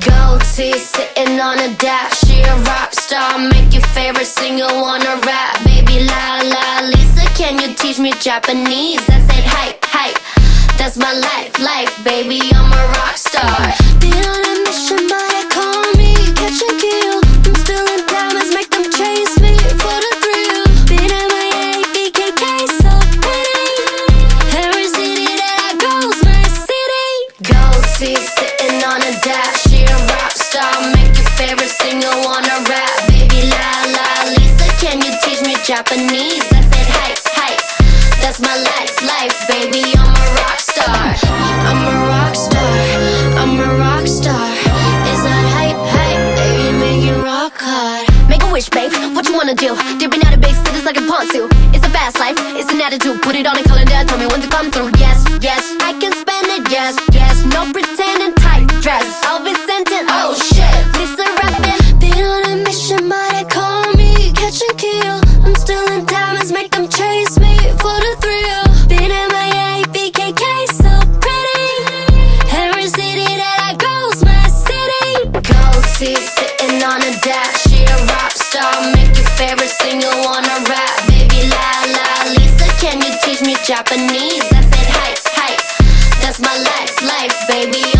Goatee sitting on a dash. She a rock star, make your favorite singer wanna rap. Baby la la Lisa, can you teach me Japanese? I said hype, hype, that's my life, baby, I'm a rock star. Been on a mission, but they call me catch and kill. I'm spilling diamonds, make them chase me for the thrill. Been at my BKK, so pretty. Every city that I go's my city. Goatee sitting on a dash. She a rock star, make your favorite singer wanna rap. Baby la la Lisa, can you teach me Japanese? I said hype, hype, that's my life, baby, I'm a rock star. I'm a rock star, I'm a rock star. Is that hype, hype, baby, make it rock hard. Make a wish, babe, what you wanna do? Dipping out of big cities like a pontoon. It's a fast life, it's an attitude. Put it on a calendar, tell me when to come through. Yes, yes, I can spend it, yes, yes. No pretending, tight dress, I'll be scented, oh shit. Listen rapping. Been on a mission, but they call me catch and kill. I'm still in diamonds, make them chase me for the thrill. Been at my BKK, so pretty. Every city that I go's my city. Goatee sitting on a dash. She a rock star, make your favorite singer wanna rap. Baby la la Lisa, can you teach me Japanese? I said hype, hype, that's my life, baby.